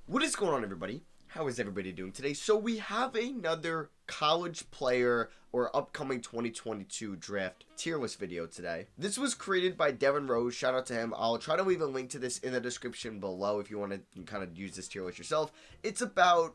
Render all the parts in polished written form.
What is going on, everybody? How is everybody doing today? So we have another college player or upcoming 2022 draft tier list video today. This was created by Devin Rose. Shout out to him. I'll try to leave a link to this in the description below if you want to kind of use this tier list yourself. It's about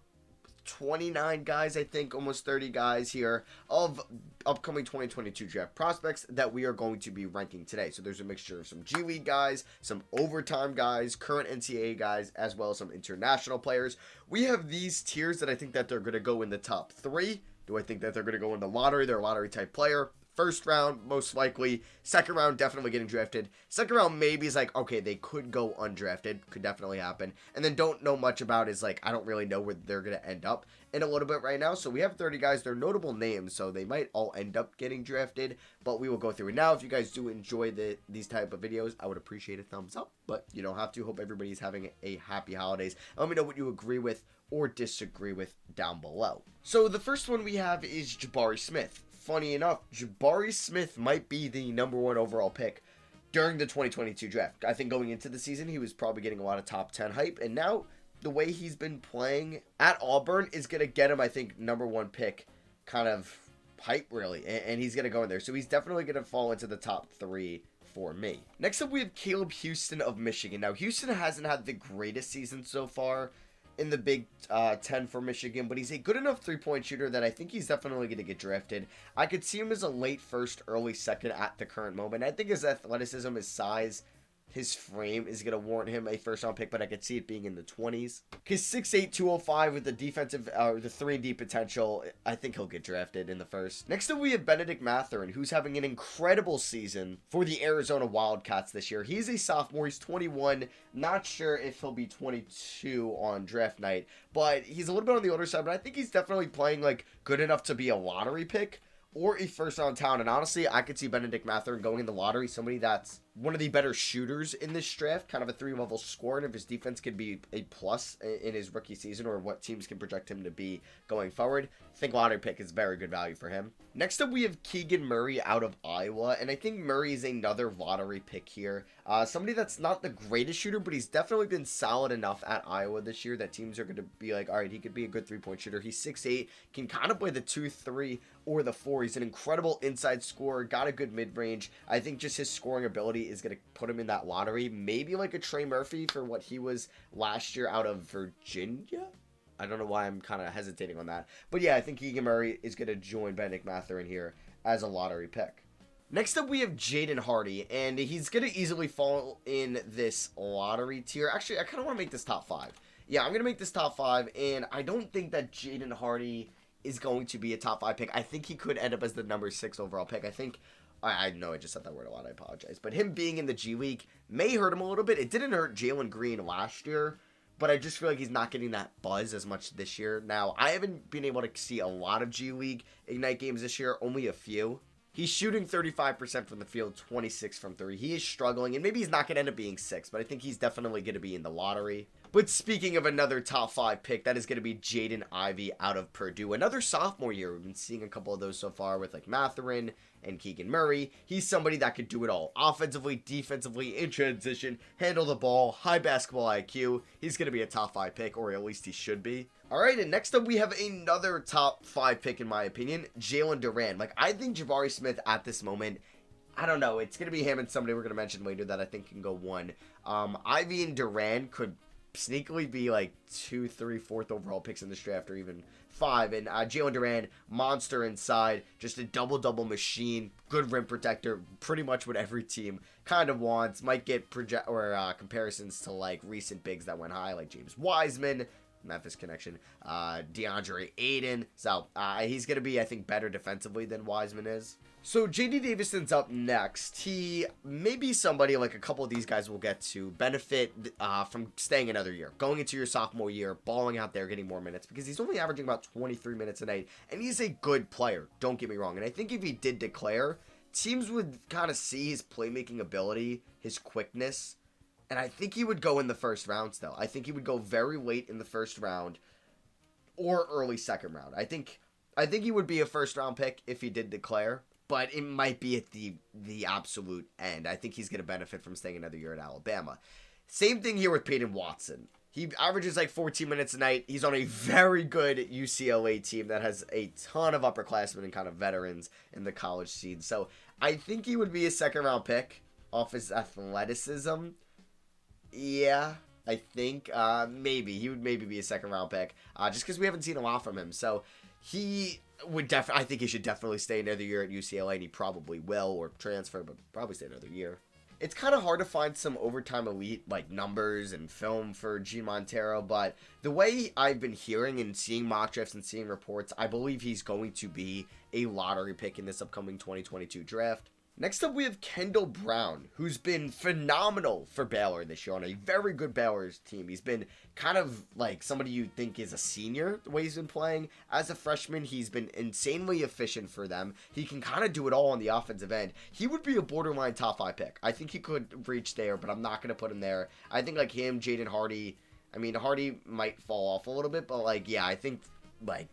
29 guys, I think, almost 30 guys here of upcoming 2022 draft prospects that we are going to be ranking today. So there's a mixture of some GLeague guys, some overtime guys, current NCAA guys, as well as some international players. We have these tiers that I think that they're going to go in the top 3. Do I think that they're going to go in the lottery? They're a lottery type player. First round, most likely. Second round, definitely getting drafted. Second round, maybe is like, okay, they could go undrafted. Could definitely happen. And then don't know much about is like, I don't really know where they're going to end up in a little bit right now. So we have 30 guys. They're notable names, so they might all end up getting drafted. But we will go through it now. If you guys do enjoy these type of videos, I would appreciate a thumbs up. But you don't have to. Hope everybody's having a happy holidays. Let me know what you agree with or disagree with down below. So the first one we have is Jabari Smith. Funny enough, Jabari Smith might be the #1 overall pick during the 2022 draft. I think going into the season, he was probably getting a lot of top 10 hype. And now, the way he's been playing at Auburn is going to get him, I think, #1 pick kind of hype, really. And he's going to go in there. So he's definitely going to fall into the top 3 for me. Next up, we have Caleb Houston of Michigan. Now, Houston hasn't had the greatest season so far in the Big 10 for Michigan, but he's a good enough three-point shooter that I think he's definitely going to get drafted. I could see him as a late first, early second at the current moment. I think his athleticism, his size, his frame is going to warrant him a first-round pick, but I could see it being in the 20s. His 6'8", 205 with the defensive, the 3-and-D potential, I think he'll get drafted in the first. Next up, we have Benedict Mathurin, who's having an incredible season for the Arizona Wildcats this year. He's a sophomore. He's 21. Not sure if he'll be 22 on draft night, but he's a little bit on the older side, but I think he's definitely playing, like, good enough to be a lottery pick or a first-round talent. And honestly, I could see Benedict Mathurin going in the lottery, somebody that's one of the better shooters in this draft, kind of a 3-level scorer, and if his defense could be a plus in his rookie season or what teams can project him to be going forward, I think lottery pick is very good value for him. Next up, we have Keegan Murray out of Iowa, and I think Murray is another lottery pick here. Somebody that's not the greatest shooter, but he's definitely been solid enough at Iowa this year that teams are going to be like, all right, he could be a good 3-point shooter. He's 6'8", can kind of play the 2, 3, or the 4. He's an incredible inside scorer, got a good mid-range. I think just his scoring ability is going to put him in that lottery. Maybe like a Trey Murphy for what he was last year out of Virginia. I don't know why I'm kind of hesitating on that. But yeah, I think Keegan Murray is going to join Benedict Mathurin here as a lottery pick. Next up, we have Jaden Hardy, and he's going to easily fall in this lottery tier. Actually, I kind of want to make this top 5. Yeah, I'm going to make this top 5, and I don't think that Jaden Hardy is going to be a top 5 pick. I think he could end up as the #6 overall pick. I know I just said that word a lot. I apologize. But him being in the G League may hurt him a little bit. It didn't hurt Jalen Green last year, but I just feel like he's not getting that buzz as much this year. Now, I haven't been able to see a lot of G League Ignite games this year, only a few. He's shooting 35% from the field, 26 from 3. He is struggling, and maybe he's not going to end up being 6, but I think he's definitely going to be in the lottery. But speaking of another top 5 pick, that is going to be Jaden Ivey out of Purdue. Another sophomore year. We've been seeing a couple of those so far with like Mathurin and Keegan Murray. He's somebody that could do it all. Offensively, defensively, in transition, handle the ball, high basketball IQ. He's going to be a top 5 pick, or at least he should be. Alright, and next up we have another top 5 pick in my opinion, Jalen Dupain. Like, I think Jabari Smith at this moment, I don't know, it's going to be him and somebody we're going to mention later that I think can go 1. Ivy and Duran could sneakily be like 2, 3, 4th overall picks in this draft, or even 5. And Jalen Dupain, monster inside, just a double-double machine, good rim protector, pretty much what every team kind of wants. Might get comparisons to like recent bigs that went high, like James Wiseman, Memphis connection, DeAndre Ayton. So he's going to be, I think, better defensively than Wiseman is. So J.D. Davison's up next. He may be somebody, like a couple of these guys will get to benefit from staying another year. Going into your sophomore year, balling out there, getting more minutes, because he's only averaging about 23 minutes a night, and he's a good player, don't get me wrong. And I think if he did declare, teams would kind of see his playmaking ability, his quickness, and I think he would go in the first round still. I think he would go very late in the first round or early second round. I think he would be a first round pick if he did declare, but it might be at the absolute end. I think he's going to benefit from staying another year at Alabama. Same thing here with Peyton Watson. He averages like 14 minutes a night. He's on a very good UCLA team that has a ton of upperclassmen and kind of veterans in the college scene. So I think he would be a second-round pick off his athleticism. Yeah, I think maybe. He would maybe be a second-round pick just because we haven't seen a lot from him. So he would definitely, I think he should definitely stay another year at UCLA, and he probably will, or transfer, but probably stay another year. It's kind of hard to find some overtime elite like numbers and film for Gene Montero, but the way I've been hearing and seeing mock drafts and seeing reports, I believe he's going to be a lottery pick in this upcoming 2022 draft. Next up, we have Kendall Brown, who's been phenomenal for Baylor this year on a very good Baylor's team. He's been kind of like somebody you'd think is a senior, the way he's been playing. As a freshman, he's been insanely efficient for them. He can kind of do it all on the offensive end. He would be a borderline top 5 pick. I think he could reach there, but I'm not going to put him there. I think like him, Jaden Hardy, I mean, Hardy might fall off a little bit, but like, yeah, I think like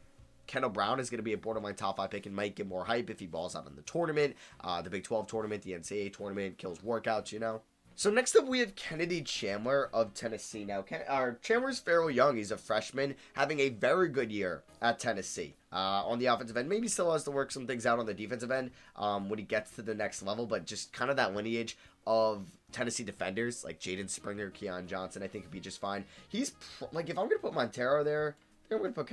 Kendall Brown is going to be a borderline top 5 pick and might get more hype if he balls out in the tournament, the Big 12 tournament, the NCAA tournament, kills workouts, you know. So next up, we have Kennedy Chandler of Tennessee. Now, Chandler's fairly young. He's a freshman, having a very good year at Tennessee. On the offensive end, maybe still has to work some things out on the defensive end when he gets to the next level, but just kind of that lineage of Tennessee defenders, like Jaden Springer, Keon Johnson, I think would be just fine. He's, like, if I'm going to put Montero there, I'm going to put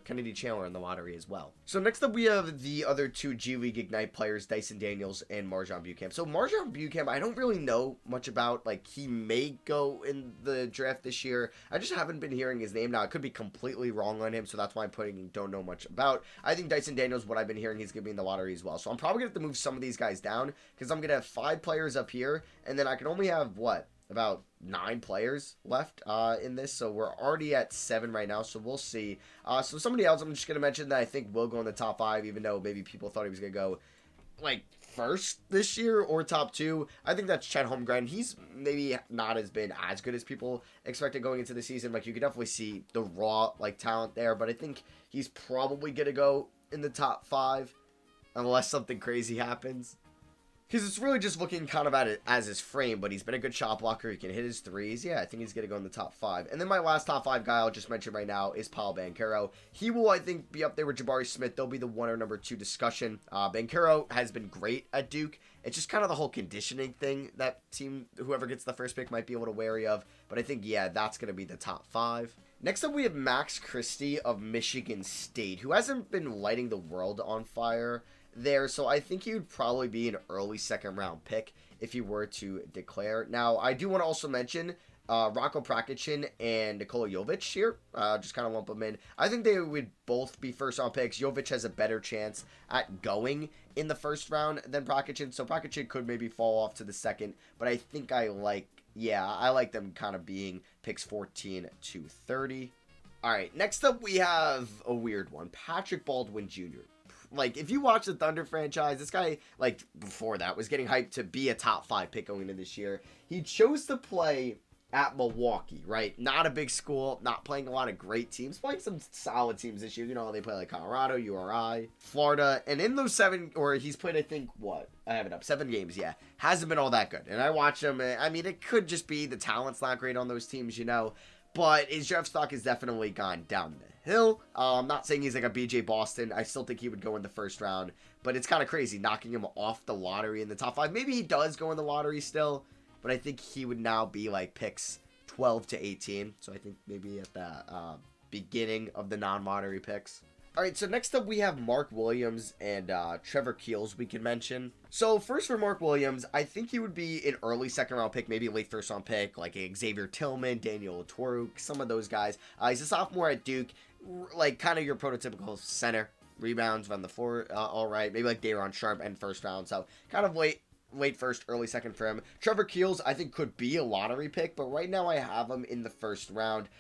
Kennedy Chandler in the lottery as well. So next up, we have the other two GLeague Ignite players, Dyson Daniels and Marjon Buchan. So Marjon Buchan, I don't really know much about. Like, he may go in the draft this year. I just haven't been hearing his name. Now, I could be completely wrong on him, so that's why I'm putting don't know much about. I think Dyson Daniels, what I've been hearing, he's going to be in the lottery as well. So I'm probably going to have to move some of these guys down because I'm going to have 5 players up here, and then I can only have, what, about 9 players left in this, so we're already at 7 right now, so we'll see. So somebody else I'm just going to mention that I think will go in the top 5, even though maybe people thought he was going to go, like, first this year or top 2. I think that's Chet Holmgren. He's maybe not as been as good as people expected going into the season. Like, you could definitely see the raw, like, talent there, but I think he's probably going to go in the top 5 unless something crazy happens. Because it's really just looking kind of at it as his frame, but he's been a good shot blocker. He can hit his threes. Yeah, I think he's going to go in the top 5. And then my last top 5 guy I'll just mention right now is Paolo Banchero. He will, I think, be up there with Jabari Smith. They'll be the 1 or number 2 discussion. Banchero has been great at Duke. It's just kind of the whole conditioning thing that team, whoever gets the first pick, might be a little wary of. But I think, yeah, that's going to be the top 5. Next up, we have Max Christie of Michigan State, who hasn't been lighting the world on fire there, so I think he would probably be an early second-round pick if he were to declare. Now, I do want to also mention Rocco Prakicin and Nikola Jovic here. Just kind of lump them in. I think they would both be first-round picks. Jovic has a better chance at going in the first round than Prakicin, so Prakicin could maybe fall off to the second, but I think I like them kind of being picks 14 to 30. All right, next up we have a weird one, Patrick Baldwin Jr. Like, if you watch the Thunder franchise, this guy, like, before that, was getting hyped to be a top 5 pick going into this year. He chose to play at Milwaukee, right? Not a big school, not playing a lot of great teams, playing some solid teams this year. You know, they play like Colorado, URI, Florida, and in those 7, or he's played, I think, what? I have it up, 7 games, yeah. Hasn't been all that good. And I watch him, I mean, it could just be the talent's not great on those teams, you know. But his draft stock has definitely gone down the hill. I'm not saying he's like a BJ Boston. I still think he would go in the first round. But it's kind of crazy knocking him off the lottery in the top 5. Maybe he does go in the lottery still. But I think he would now be like picks 12 to 18. So I think maybe at the beginning of the non-lottery picks. All right, so next up we have Mark Williams and Trevor Keels we can mention. So first for Mark Williams, I think he would be an early second-round pick, maybe a late first-round pick, like Xavier Tillman, Daniel Oturu, some of those guys. He's a sophomore at Duke, like kind of your prototypical center, rebounds on the floor, all right, maybe like Day'Ron Sharpe and first round, so kind of late first, early second for him. Trevor Keels, I think, could be a lottery pick, but right now I have him in the first round.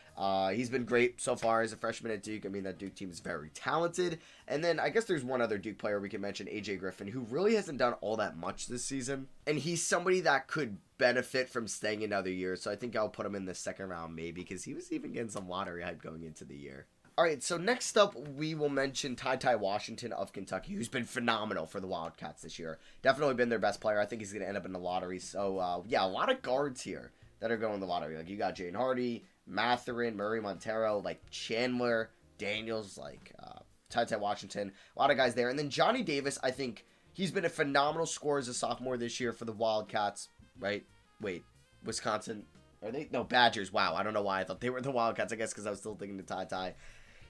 He's been great so far as a freshman at Duke. I mean, that Duke team is very talented. And then I guess there's one other Duke player we can mention, AJ Griffin, who really hasn't done all that much this season. And he's somebody that could benefit from staying another year, so I think I'll put him in the second round maybe, because he was even getting some lottery hype going into the year. All right, so next up, we will mention Ty Washington of Kentucky, who's been phenomenal for the Wildcats this year. Definitely been their best player. I think he's going to end up in the lottery. So, yeah, a lot of guards here that are going to the lottery. Like, you got Jaden Hardy, Matherin, Murray, Montero, like Chandler, Daniels, like Ty Washington, a lot of guys there. And then Johnny Davis, I think he's been a phenomenal scorer as a sophomore this year for the Wildcats, right? Wait, Wisconsin, are they? No, Badgers. Wow, I don't know why I thought they were the Wildcats, I guess because I was still thinking the Ty.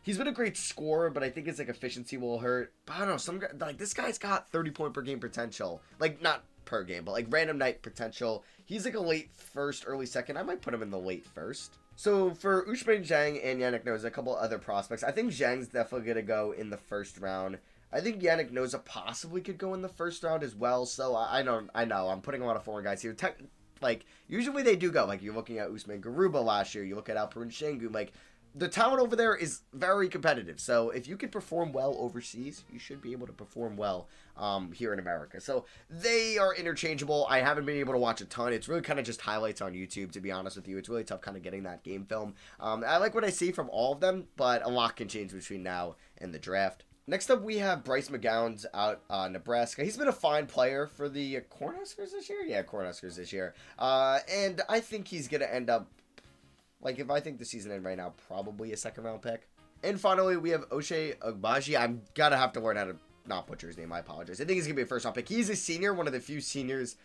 He's been a great scorer, but I think his like efficiency will hurt. But I don't know, some guy, like this guy's got 30-point per game potential. Like not per game, but like random night potential. He's like a late first, early second. I might put him in the late first. So for Ousmane Dieng and Yannick Noza, a couple other prospects. I think Zhang's definitely gonna go in the first round. I think Yannick Noza possibly could go in the first round as well. So I know I'm putting a lot of foreign guys here. Like usually they do go. Like you're looking at Usman Garuba last year. You look at Alperen Şengün. Like the talent over there is very competitive. So if you can perform well overseas, you should be able to perform well here in America. So they are interchangeable. I haven't been able to watch a ton. It's really kind of just highlights on YouTube, to be honest with you. It's really tough kind of getting that game film. I like what I see from all of them, but a lot can change between now and the draft. Next up, we have Bryce McGowan's out Nebraska. He's been a fine player for the Cornhuskers this year. Yeah, Cornhuskers this year. And I think he's going to end up, like, if I think the season end right now, probably a second-round pick. And finally, we have Oshay Agbaji. I'm going to have to learn how to not butcher his name. I apologize. I think he's going to be a first-round pick. He's a senior, one of the few seniors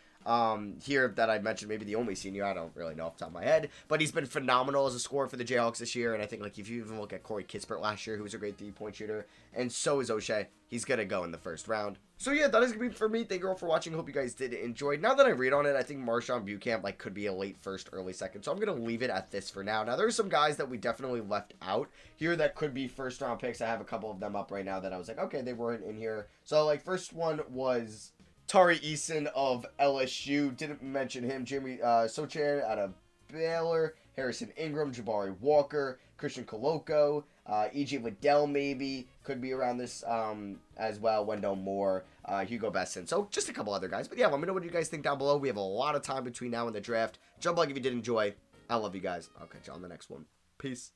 here that I mentioned, maybe the only senior. I don't really know off the top of my head. But he's been phenomenal as a scorer for the Jayhawks this year. And I think, like, if you even look at Corey Kispert last year, who was a great three-point shooter, and so is Oshay, he's going to go in the first round. So yeah, that is going to be for me. Thank you all for watching. Hope you guys did enjoy. Now that I read on it, I think Marshawn Buchamp like could be a late first, early second. So I'm going to leave it at this for now. Now there's some guys that we definitely left out here that could be first round picks. I have a couple of them up right now that I was like, okay, they weren't in here. So like first one was Tari Eason of LSU. Didn't mention him. Jamie Sochan out of Baylor. Harrison Ingram, Jabari Walker, Christian Coloco, E.J. Liddell maybe could be around this as well. Wendell Moore, Hugo Besson. So just a couple other guys. But yeah, let me know what you guys think down below. We have a lot of time between now and the draft. Jump like if you did enjoy. I love you guys. I'll catch you on the next one. Peace.